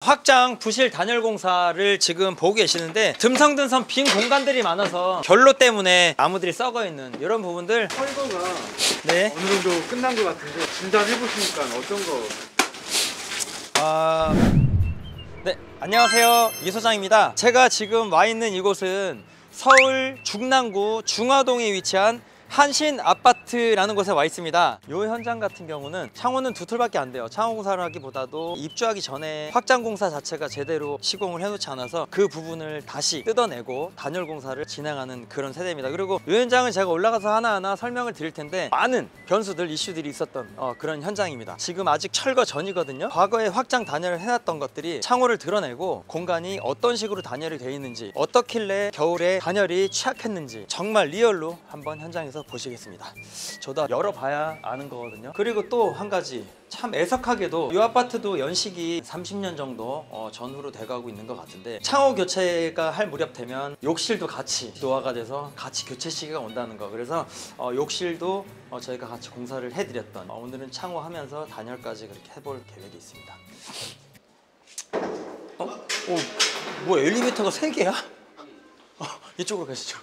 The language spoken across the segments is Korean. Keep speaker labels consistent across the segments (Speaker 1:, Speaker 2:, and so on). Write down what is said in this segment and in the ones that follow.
Speaker 1: 확장 부실 단열 공사를 지금 보고 계시는데 듬성듬성 빈 공간들이 많아서 결로 때문에 나무들이 썩어 있는 이런 부분들.
Speaker 2: 철거가
Speaker 1: 네.
Speaker 2: 어느 정도 끝난 것 같은데 진단해 보시니까 어떤 거?
Speaker 1: 네, 안녕하세요, 이 소장입니다. 제가 지금 와 있는 이곳은 서울 중랑구 중화동에 위치한 한신 아파트라는 곳에 와 있습니다. 이 현장 같은 경우는 창호는 두 툴밖에 안 돼요. 창호 공사를 하기보다도 입주하기 전에 확장 공사 자체가 제대로 시공을 해놓지 않아서 그 부분을 다시 뜯어내고 단열 공사를 진행하는 그런 세대입니다. 그리고 이 현장은 제가 올라가서 하나하나 설명을 드릴 텐데 많은 변수들, 이슈들이 있었던 그런 현장입니다. 지금 아직 철거 전이거든요. 과거에 확장 단열을 해놨던 것들이 창호를 드러내고 공간이 어떤 식으로 단열이 되어 있는지, 어떻길래 겨울에 단열이 취약했는지 정말 리얼로 한번 현장에서 보시겠습니다. 저도 열어봐야 아는 거거든요. 그리고 또 한 가지 참 애석하게도 이 아파트도 연식이 30년 정도 전후로 돼가고 있는 것 같은데 창호 교체가 할 무렵 되면 욕실도 같이 노화가 돼서 같이 교체 시기가 온다는 거. 그래서 욕실도 저희가 같이 공사를 해드렸던, 오늘은 창호 하면서 단열까지 그렇게 해볼 계획이 있습니다. 뭐 엘리베이터가 3개야? 이쪽으로 가시죠.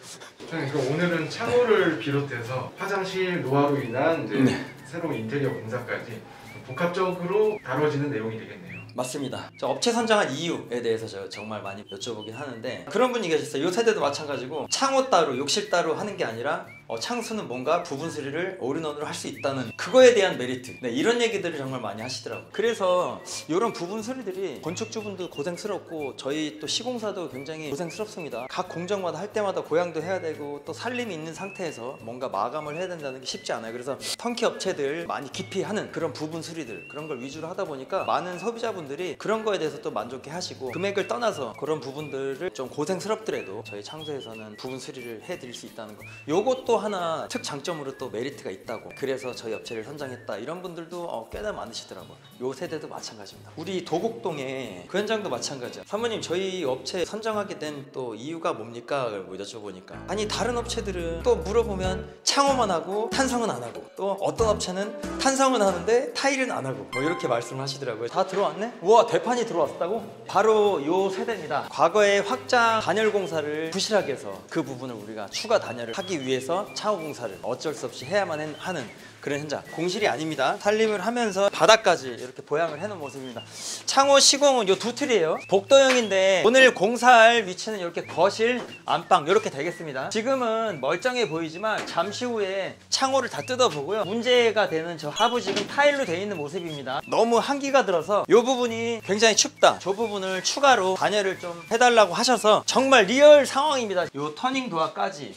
Speaker 2: 그러니까 오늘은 창호를 비롯해서 화장실 노화로 인한 이제 새로운 인테리어 공사까지 복합적으로 다뤄지는 내용이 되겠네요.
Speaker 1: 맞습니다. 저 업체 선정한 이유에 대해서 저 정말 많이 여쭤보긴 하는데 그런 분이 계셨어요. 이 세대도 마찬가지고 창호 따로 욕실 따로 하는 게 아니라 창수는 뭔가 부분 수리를 올인원으로 할 수 있다는 그거에 대한 메리트, 이런 얘기들을 정말 많이 하시더라고요. 그래서 이런 부분 수리들이 건축주분도 고생스럽고 저희 또 시공사도 굉장히 고생스럽습니다. 각 공정마다 할 때마다 고양도 해야 되고 또 살림이 있는 상태에서 뭔가 마감을 해야 된다는 게 쉽지 않아요. 그래서 턴키 업체들 많이 깊이 하는 그런 부분 수리들, 그런 걸 위주로 하다 보니까 많은 소비자분들이 그런 거에 대해서 또 만족해 하시고, 금액을 떠나서 그런 부분들을 좀 고생스럽더라도 저희 창소에서는 부분 수리를 해드릴 수 있다는 거, 요것도 하나 특장점으로 또 메리트가 있다고, 그래서 저희 업체를 선정했다, 이런 분들도 꽤나 많으시더라고요. 요 세대도 마찬가지입니다. 우리 도곡동에 그 현장도 마찬가지야. 사모님, 저희 업체 선정하게 된 또 이유가 뭡니까? 뭐 여쭤보니까, 아니 다른 업체들은 또 물어보면 창호만 하고 탄성은 안 하고, 또 어떤 업체는 탄성은 하는데 타일은 안 하고, 뭐 이렇게 말씀을 하시더라고요. 다 들어왔네? 우와, 대판이 들어왔다고? 바로 요 세대입니다. 과거에 확장 단열 공사를 부실하게 해서 그 부분을 우리가 추가 단열을 하기 위해서 창호 공사를 어쩔 수 없이 해야만 하는 그런 현장. 공실이 아닙니다. 살림을 하면서 바닥까지 이렇게 보양을 해놓은 모습입니다. 창호 시공은 요 두 틀이에요. 복도형인데 오늘 공사할 위치는 이렇게 거실, 안방 이렇게 되겠습니다. 지금은 멀쩡해 보이지만 잠시 후에 창호를 다 뜯어보고요, 문제가 되는 저 하부 지금 타일로 되어 있는 모습입니다. 너무 한기가 들어서 이 부분이 굉장히 춥다, 저 부분을 추가로 단열을 좀 해달라고 하셔서 정말 리얼 상황입니다. 요 터닝 도어까지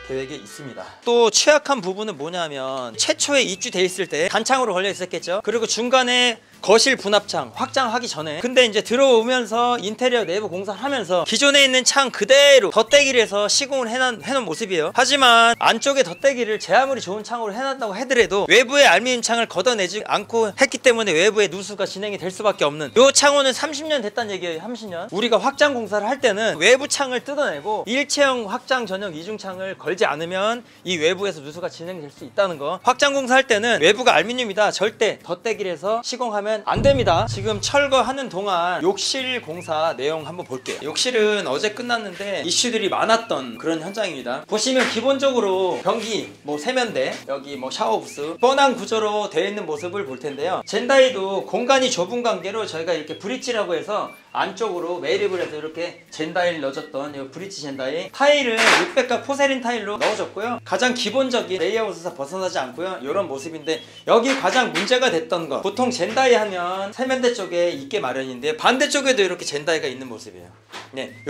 Speaker 1: 계획에 있습니다. 또 취약한 부분은 뭐냐면, 최초에 입주돼 있을 때 단창으로 걸려 있었겠죠. 그리고 중간에 거실 분합창 확장하기 전에, 근데 이제 들어오면서 인테리어 내부 공사를 하면서 기존에 있는 창 그대로 덧대기를 해서 시공을 해놓은 모습이에요. 하지만 안쪽에 덧대기를 제 아무리 좋은 창으로 해놨다고 하더라도 외부의 알루미늄 창을 걷어내지 않고 했기 때문에 외부의 누수가 진행이 될 수밖에 없는, 요 창호는 30년 됐다는 얘기예요. 30년. 우리가 확장 공사를 할 때는 외부 창을 뜯어내고 일체형 확장 전용 이중창을 걸지 않으면 이 외부에서 누수가 진행될 수 있다는 거. 확장 공사할 때는 외부가 알루미늄이다, 절대 덧대기를 해서 시공하면 안 됩니다. 지금 철거하는 동안 욕실 공사 내용 한번 볼게요. 욕실은 어제 끝났는데 이슈들이 많았던 그런 현장입니다. 보시면 기본적으로 변기, 뭐 세면대, 여기 뭐 샤워부스 뻔한 구조로 되어 있는 모습을 볼 텐데요. 젠다이도 공간이 좁은 관계로 저희가 이렇게 브릿지라고 해서 안쪽으로 매립을 해서 이렇게 젠다이를 넣어줬던 이 브릿지 젠다이, 타일은 600가 포세린 타일로 넣어줬고요. 가장 기본적인 레이아웃에서 벗어나지 않고요, 이런 모습인데, 여기 가장 문제가 됐던 거, 보통 젠다이 하면 세면대 쪽에 있게 마련인데 반대쪽에도 이렇게 젠다이가 있는 모습이에요.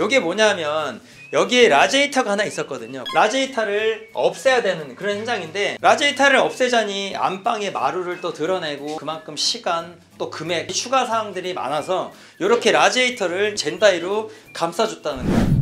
Speaker 1: 이게 뭐냐면 여기에 라제이터가 하나 있었거든요. 라제이터를 없애야 되는 그런 현장인데, 라제이터를 없애자니 안방에 마루를 또 드러내고 그만큼 시간 또 금액 추가 사항들이 많아서 이렇게 라제이터를 젠다이로 감싸줬다는 거예요.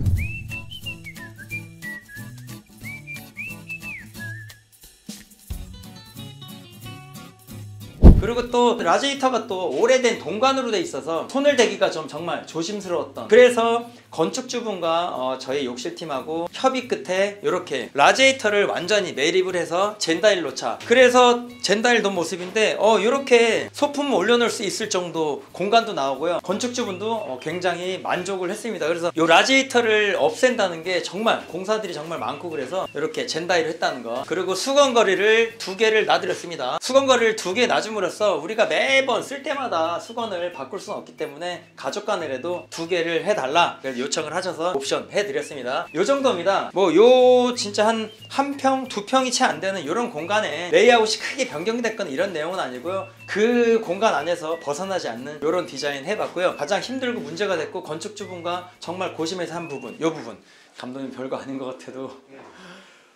Speaker 1: 그리고 또 라지에이터가 또 오래된 동관으로 돼 있어서 손을 대기가 좀 정말 조심스러웠던, 그래서 건축주분과 저희 욕실팀하고 협의 끝에 이렇게 라지에이터를 완전히 매립을 해서 젠다일 놓자. 그래서 젠다일 놓은 모습인데 이렇게 소품을 올려놓을 수 있을 정도 공간도 나오고요. 건축주분도 굉장히 만족을 했습니다. 그래서 이 라지에이터를 없앤다는 게 정말 공사들이 정말 많고, 그래서 이렇게 젠다일을 했다는 거. 그리고 수건거리를 2개를 놔드렸습니다. 수건거리를 2개 놔줌으로써 우리가 매번 쓸 때마다 수건을 바꿀 수는 없기 때문에 가족 간이라도 2개를 해달라 그래서 요청을 하셔서 옵션 해드렸습니다. 요 정도입니다. 뭐 요 진짜 한 평, 2평이 채 안 되는 이런 공간에 레이아웃이 크게 변경됐거나 이런 내용은 아니고요. 그 공간 안에서 벗어나지 않는 이런 디자인 해봤고요. 가장 힘들고 문제가 됐고 건축주분과 정말 고심해서 한 부분, 요 부분 감독님 별거 아닌 것 같아도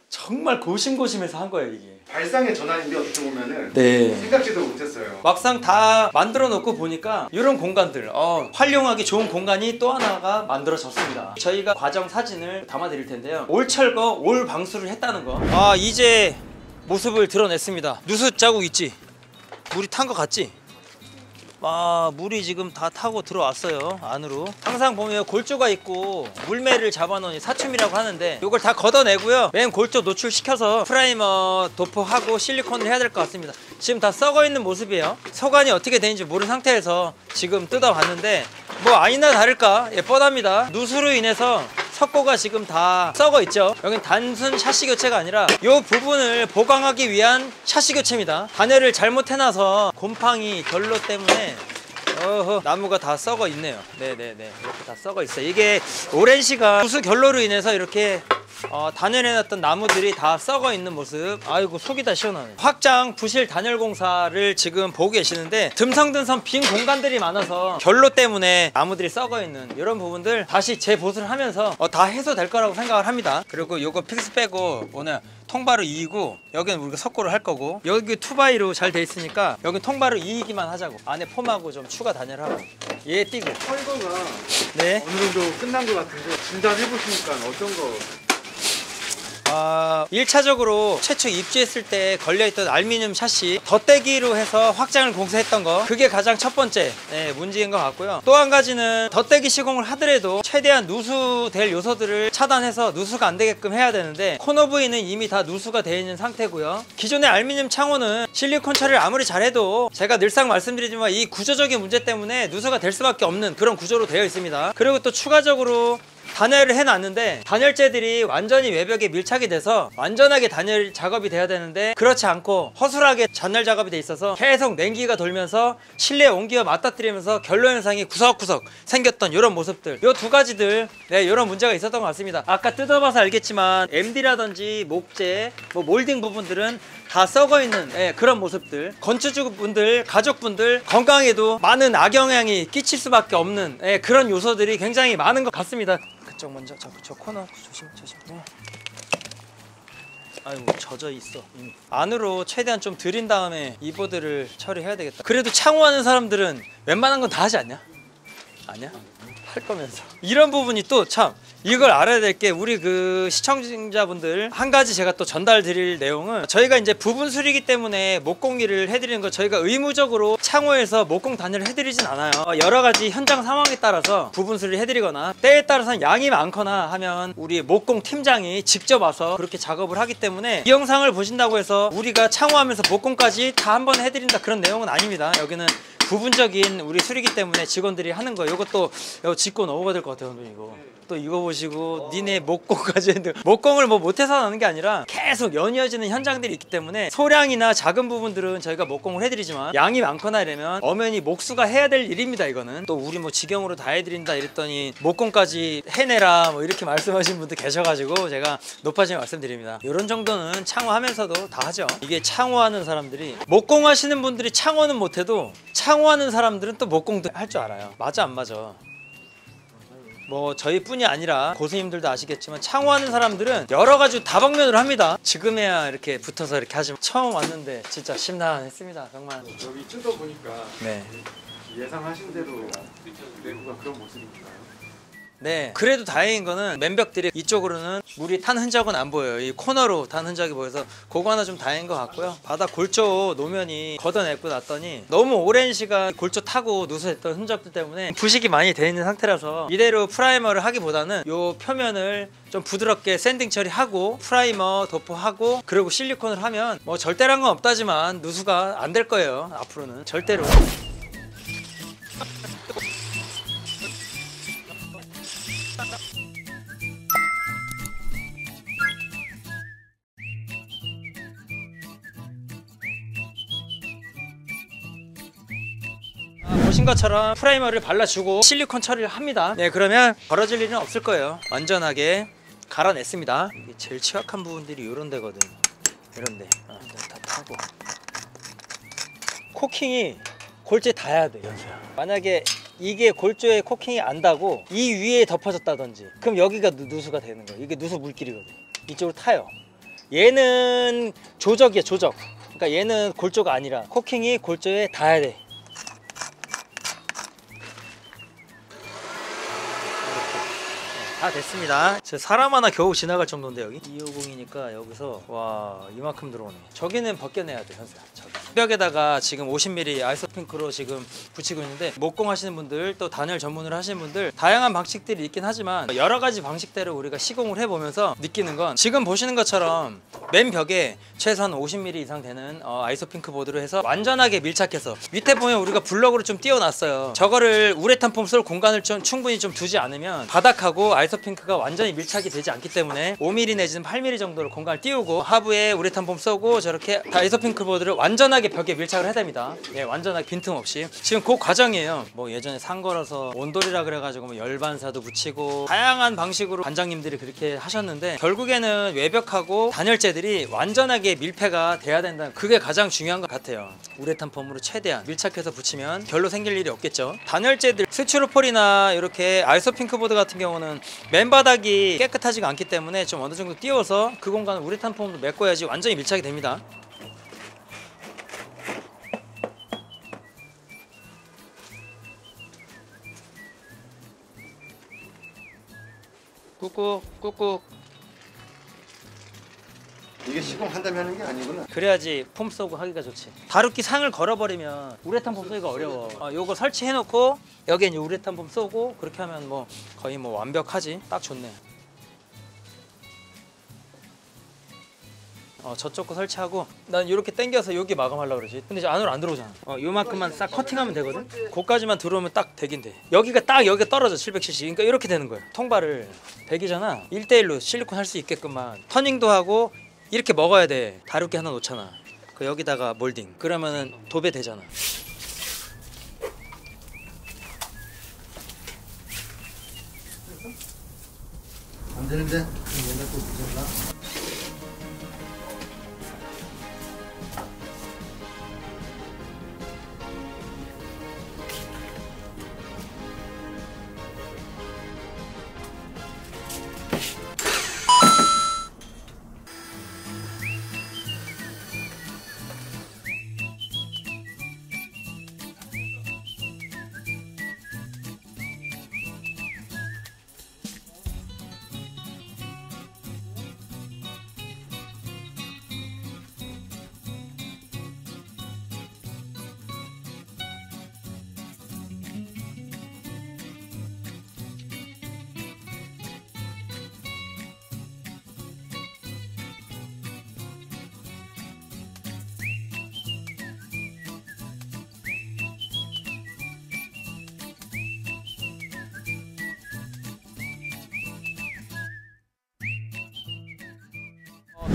Speaker 1: 정말 고심고심해서 한 거예요. 이게
Speaker 2: 발상의 전환인데 어떻게 보면은
Speaker 1: 네.
Speaker 2: 생각지도 못했어요.
Speaker 1: 막상 다 만들어 놓고 보니까 이런 공간들 활용하기 좋은 공간이 또 하나가 만들어졌습니다. 저희가 과정 사진을 담아 드릴 텐데요. 올 철거 올 방수를 했다는 거. 이제 모습을 드러냈습니다. 누수 자국 있지? 물이 탄 거 같지? 물이 지금 다 타고 들어왔어요. 안으로. 항상 보면 골조가 있고 물매를 잡아놓은 사춤이라고 하는데 이걸 다 걷어내고요. 맨 골조 노출시켜서 프라이머 도포하고 실리콘을 해야 될 것 같습니다. 지금 다 썩어 있는 모습이에요. 소관이 어떻게 되는지 모르는 상태에서 지금 뜯어봤는데 뭐 아니나 다를까 뻔합니다. 누수로 인해서 석고가 지금 다 썩어 있죠. 여긴 단순 샤시 교체가 아니라 이 부분을 보강하기 위한 샤시 교체입니다. 단열을 잘못 해놔서 곰팡이 결로 때문에 나무가 다 썩어 있네요. 네네네, 이렇게 다 썩어 있어요. 이게 오랜 시간 누수 결로로 인해서 이렇게 단열해놨던 나무들이 다 썩어 있는 모습. 아이고 속이 다 시원하네. 확장 부실 단열 공사를 지금 보고 계시는데 듬성듬성 빈 공간들이 많아서 결로 때문에 나무들이 썩어 있는 이런 부분들 다시 재보수를 하면서 다 해소될 거라고 생각을 합니다. 그리고 요거 픽스 빼고 오늘 통바로 2이고 여기는 우리가 석고를 할 거고, 여기 투바이로 잘 돼 있으니까 여기 통바로 2이기만 하자고. 안에 폼하고 좀 추가 단열하고 얘 띄고.
Speaker 2: 철거가
Speaker 1: 네.
Speaker 2: 어느 정도 끝난 것 같은데 진단해 보시니까 어떤 거?
Speaker 1: 1차적으로 최초 입주했을 때 걸려있던 알루미늄 샤시 덧대기로 해서 확장을 공사했던 거, 그게 가장 첫 번째 문제인 것 같고요. 또 한 가지는 덧대기 시공을 하더라도 최대한 누수될 요소들을 차단해서 누수가 안 되게끔 해야 되는데 코너 부위는 이미 다 누수가 되어 있는 상태고요. 기존의 알루미늄 창호는 실리콘 처리를 아무리 잘해도 제가 늘상 말씀드리지만 이 구조적인 문제 때문에 누수가 될 수밖에 없는 그런 구조로 되어 있습니다. 그리고 또 추가적으로 단열을 해놨는데 단열재들이 완전히 외벽에 밀착이 돼서 완전하게 단열 작업이 돼야 되는데 그렇지 않고 허술하게 잔열 작업이 돼 있어서 계속 냉기가 돌면서 실내 온기와 맞닥뜨리면서 결로 현상이 구석구석 생겼던 이런 모습들, 이 두 가지들 이런 문제가 있었던 것 같습니다. 아까 뜯어봐서 알겠지만 MD라든지 목재, 몰딩 부분들은 다 썩어있는 그런 모습들, 건축주분들, 가족분들 건강에도 많은 악영향이 끼칠 수밖에 없는 그런 요소들이 굉장히 많은 것 같습니다. 그쪽 먼저, 저 코너 조심. 네. 아이고 젖어 있어. 안으로 최대한 좀 들인 다음에 이 보드를 처리해야 되겠다. 그래도 창호하는 사람들은 웬만한 건 다 하지 않냐? 아니야? 할 거면서 이런 부분이 또 참 이걸 알아야 될 게, 우리 그 시청자분들 한 가지 제가 또 전달 드릴 내용은, 저희가 이제 부분 수리기 때문에 목공기를 해드리는 거 저희가 의무적으로 창호에서 목공 단열을 해드리진 않아요. 여러 가지 현장 상황에 따라서 부분 수리를 해드리거나 때에 따라서는 양이 많거나 하면 우리 목공 팀장이 직접 와서 그렇게 작업을 하기 때문에 이 영상을 보신다고 해서 우리가 창호하면서 목공까지 다 한 번에 해드린다 그런 내용은 아닙니다. 여기는 부분적인 우리 수리기 때문에 직원들이 하는 거예요. 이것도 짚고 넘어가야 될 것 같아요. 이거 또 이거 보시고 니네 목공까지 했는데, 목공을 못해서 하는 게 아니라 계속 연이어지는 현장들이 있기 때문에 소량이나 작은 부분들은 저희가 목공을 해드리지만 양이 많거나 이러면 엄연히 목수가 해야 될 일입니다. 이거는 또 우리 직영으로 다 해드린다 이랬더니 목공까지 해내라 이렇게 말씀하시는 분들 계셔가지고 제가 높아지게 말씀드립니다. 이런 정도는 창호하면서도 다 하죠. 이게 창호하는 사람들이, 목공하시는 분들이 창호는 못해도 창호하는 사람들은 또 목공도 할 줄 알아요. 맞아 안 맞아? 저희뿐이 아니라 고수님들도 아시겠지만 창호하는 사람들은 여러 가지 다방면으로 합니다. 지금에야 이렇게 붙어서 이렇게 하지만 처음 왔는데 진짜 심란했습니다. 정말.
Speaker 2: 여기 뜯어보니까
Speaker 1: 네.
Speaker 2: 예상하신 대로 내부가 그런 모습인가요?
Speaker 1: 네, 그래도 다행인 거는 맨벽들이 이쪽으로는 물이 탄 흔적은 안 보여요. 이 코너로 탄 흔적이 보여서 그거 하나 좀 다행인 것 같고요. 바닥 골조 노면이 걷어내고 났더니 너무 오랜 시간 골조 타고 누수했던 흔적들 때문에 부식이 많이 돼 있는 상태라서 이대로 프라이머를 하기보다는 요 표면을 좀 부드럽게 샌딩 처리하고 프라이머 도포하고 그리고 실리콘을 하면 뭐 절대란 건 없다지만 누수가 안 될 거예요. 앞으로는 절대로. 보신 것처럼 프라이머를 발라주고 실리콘 처리를 합니다. 네, 그러면 벌어질 일은 없을 거예요. 완전하게 갈아냈습니다. 이게 제일 취약한 부분들이 이런 데거든. 이런 데 다 타고 코킹이 골조에 닿아야 돼, 연수야. 만약에 이게 골조에 코킹이 안 닿고 이 위에 덮어졌다든지 그럼 여기가 누수가 되는 거야. 이게 누수 물길이거든. 이쪽으로 타요. 얘는 조적이야, 조적. 그러니까 얘는 골조가 아니라 코킹이 골조에 닿아야 돼. 다 됐습니다. 사람 하나 겨우 지나갈 정도인데 여기 250이니까 여기서 와 이만큼 들어오네. 저기는 벗겨내야 돼, 현수야. 저기 벽에다가 지금 50mm 아이소핑크로 지금 붙이고 있는데 목공 하시는 분들 또 단열 전문으로 하시는 분들 다양한 방식들이 있긴 하지만 여러 가지 방식대로 우리가 시공을 해보면서 느끼는 건 지금 보시는 것처럼 맨 벽에 최소한 50mm 이상 되는 아이소핑크 보드로 해서 완전하게 밀착해서 밑에 보면 우리가 블럭으로 좀 띄워놨어요. 저거를 우레탄 폼 쏠 공간을 좀 충분히 좀 두지 않으면 바닥하고 아이소핑크가 완전히 밀착이 되지 않기 때문에 5mm 내지는 8mm 정도로 공간을 띄우고 하부에 우레탄 폼 쏘고 저렇게 아이소핑크 보드를 완전하게 벽에 밀착을 해야 됩니다. 예, 완전하게 빈틈없이. 지금 그 과정이에요. 뭐 예전에 산 거라서 온돌이라 그래가지고 뭐 열반사도 붙이고 다양한 방식으로 관장님들이 그렇게 하셨는데 결국에는 외벽하고 단열재들이 완전하게 밀폐가 돼야 된다는 그게 가장 중요한 것 같아요. 우레탄 폼으로 최대한 밀착해서 붙이면 별로 생길 일이 없겠죠. 단열재들 스티로폴이나 이렇게 아이소핑크 보드 같은 경우는 맨바닥이 깨끗하지가 않기 때문에 좀 어느 정도 띄워서 그 공간을 우레탄 폼으로 메꿔야지 완전히 밀착이 됩니다. 꾹꾹 꾹꾹.
Speaker 3: 이게 시공한다면 하는 게 아니구나.
Speaker 1: 그래야지 폼 쏘고 하기가 좋지. 다루기 상을 걸어버리면 우레탄 폼 쏘기가 어려워. 요거 설치해놓고 여기에 이제 우레탄 폼 쏘고 그렇게 하면 뭐 거의 뭐 완벽하지. 딱 좋네. 저쪽 거 설치하고 난 이렇게 당겨서 여기 마감하려고 그러지. 근데 이제 안으로 안 들어오잖아. 요만큼만 싹 커팅하면 되거든. 거기까지만 들어오면 딱 100인데 여기가 딱 여기가 떨어져 700cc. 그러니까 이렇게 되는 거야. 통발을 100이잖아 1대1로 실리콘 할 수 있게끔만 터닝도 하고 이렇게 먹어야 돼. 다루기 하나 놓잖아. 그 여기다가 몰딩 그러면은 도배 되잖아.
Speaker 3: 안 되는데 얘네 또 무섭나?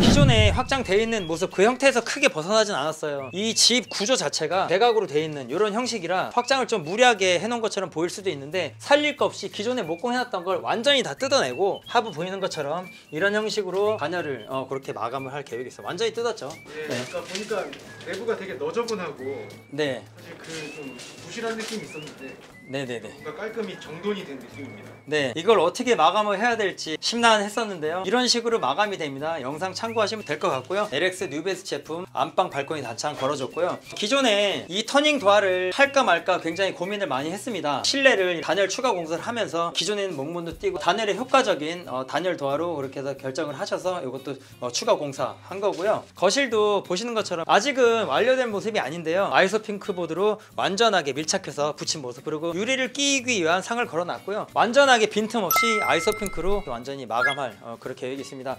Speaker 1: 기존에 확장되어 있는 모습 그 형태에서 크게 벗어나진 않았어요. 이 집 구조 자체가 대각으로 되어 있는 이런 형식이라 확장을 좀 무리하게 해놓은 것처럼 보일 수도 있는데 살릴 거 없이 기존에 목공해놨던 걸 완전히 다 뜯어내고 하부 보이는 것처럼 이런 형식으로 단열을 그렇게 마감을 할 계획이 있어요. 완전히 뜯었죠.
Speaker 2: 예,
Speaker 1: 네.
Speaker 2: 그러니까 보니까 내부가 되게 너저분하고
Speaker 1: 네.
Speaker 2: 사실 그 좀 부실한 느낌이 있었는데
Speaker 1: 네네네.
Speaker 2: 뭔가 깔끔히 정돈이 된 느낌입니다.
Speaker 1: 네, 이걸 어떻게 마감을 해야 될지 심란했었는데요. 이런 식으로 마감이 됩니다. 영상 참고하시면 참고하시면 될 것 같고요. LX 뉴베스 제품 안방 발코니 단창 걸어줬고요. 기존에 이 터닝 도화를 할까 말까 굉장히 고민을 많이 했습니다. 실내를 단열 추가 공사를 하면서 기존에는 목문도 띄고 단열에 효과적인 단열 도화로 그렇게 해서 결정을 하셔서 이것도 추가 공사 한 거고요. 거실도 보시는 것처럼 아직은 완료된 모습이 아닌데요. 아이소핑크 보드로 완전하게 밀착해서 붙인 모습, 그리고 유리를 끼기 위한 상을 걸어놨고요. 완전하게 빈틈없이 아이소핑크로 완전히 마감할 그런 계획이 있습니다.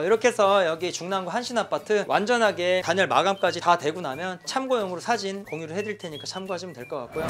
Speaker 1: 이렇게 해서 여기 중랑구 한신아파트 완전하게 단열 마감까지 다 되고 나면 참고용으로 사진 공유를 해드릴 테니까 참고하시면 될 것 같고요.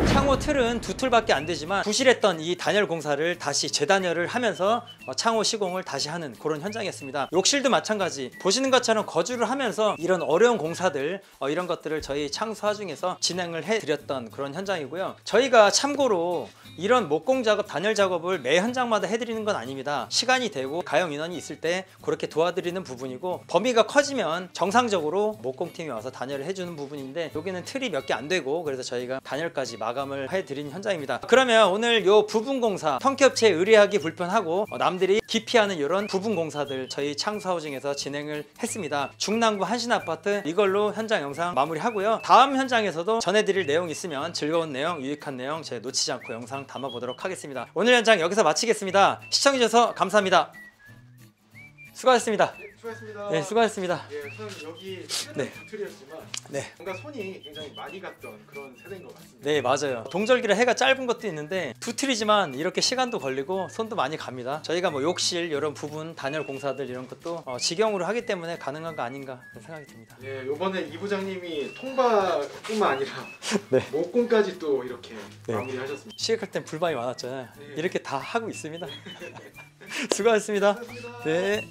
Speaker 1: 창호 틀은 두 틀밖에 안 되지만 부실했던 이 단열 공사를 다시 재단열을 하면서 창호 시공을 다시 하는 그런 현장이었습니다. 욕실도 마찬가지 보시는 것처럼 거주를 하면서 이런 어려운 공사들 이런 것들을 저희 창수화 중에서 진행을 해드렸던 그런 현장이고요. 저희가 참고로 이런 목공 작업, 단열 작업을 매 현장마다 해드리는 건 아닙니다. 시간이 되고 가용 인원이 있을 때 그렇게 도와드리는 부분이고, 범위가 커지면 정상적으로 목공팀이 와서 단열을 해주는 부분인데 여기는 틀이 몇 개 안 되고 그래서 저희가 단열까지 마감을 해드린 현장입니다. 그러면 오늘 요 부분 공사, 턴키업체에 의뢰하기 불편하고 남들이 기피하는 이런 부분 공사들 저희 창수하우징에서 진행을 했습니다. 중랑구 한신아파트 이걸로 현장 영상 마무리하고요. 다음 현장에서도 전해드릴 내용 있으면 즐거운 내용, 유익한 내용 제가 놓치지 않고 영상 담아보도록 하겠습니다. 오늘 현장 여기서 마치겠습니다. 시청해주셔서 감사합니다. 수고하셨습니다.
Speaker 2: 수고하셨습니다.
Speaker 1: 네, 수고하셨습니다.
Speaker 2: 예, 우선 여기
Speaker 1: 네.
Speaker 2: 네. 두틀이었지만
Speaker 1: 네.
Speaker 2: 뭔가 손이 굉장히 많이 갔던 그런 세대인 것 같습니다.
Speaker 1: 네, 맞아요. 동절기라 해가 짧은 것도 있는데 두 틀이지만 이렇게 시간도 걸리고 손도 많이 갑니다. 저희가 뭐 욕실 이런 부분 단열 공사들 이런 것도 직영으로 하기 때문에 가능한 거 아닌가 생각이 듭니다.
Speaker 2: 예, 이번에 이 부장님이 통과뿐만 아니라
Speaker 1: 네.
Speaker 2: 목공까지 또 이렇게
Speaker 1: 네.
Speaker 2: 마무리하셨습니다.
Speaker 1: 시작할 땐 불만이 많았잖아요.
Speaker 2: 네.
Speaker 1: 이렇게 다 하고 있습니다. 수고하셨습니다.
Speaker 2: 수고하셨습니다.
Speaker 1: 네.